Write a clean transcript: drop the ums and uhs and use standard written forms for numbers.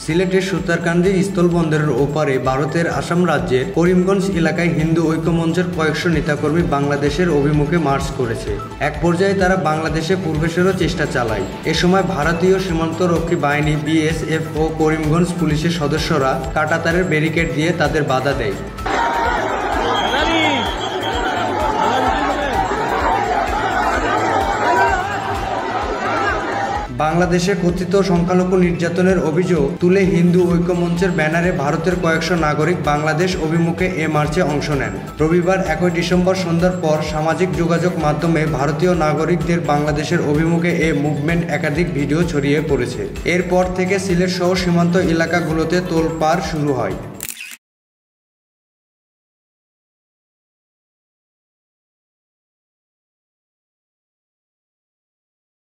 সিলেটের সুতারকান্দি স্থলবন্দরের ওপারে ভারতের আসাম রাজ্যের করিমগঞ্জ এলাকায় হিন্দু ঐক্য মঞ্চের কয়েকশো নেতাকর্মী বাংলাদেশের অভিমুখে মার্চ করেছে। এক পর্যায়ে তারা বাংলাদেশে প্রবেশেরও চেষ্টা চালায়। এ সময় ভারতীয় সীমান্তরক্ষী বাহিনী বিএসএফ ও করিমগঞ্জ পুলিশের সদস্যরা কাঁটাতারের ব্যারিকেড দিয়ে তাদের বাধা দেয়। বাংলাদেশে কথিত সংখ্যালঘু নির্যাতনের অভিযোগ তুলে হিন্দু ঐক্য মঞ্চের ব্যানারে ভারতের কয়েকশো নাগরিক বাংলাদেশ অভিমুখে এ মার্চে অংশ নেন। রবিবার 1 ডিসেম্বর সন্ধ্যার পর সামাজিক যোগাযোগ মাধ্যমে ভারতীয় নাগরিকদের বাংলাদেশের অভিমুখে এ মুভমেন্ট একাধিক ভিডিও ছড়িয়ে পড়েছে। এরপর থেকে সিলেট সহ সীমান্ত এলাকাগুলোতে তোলপাড় শুরু হয়।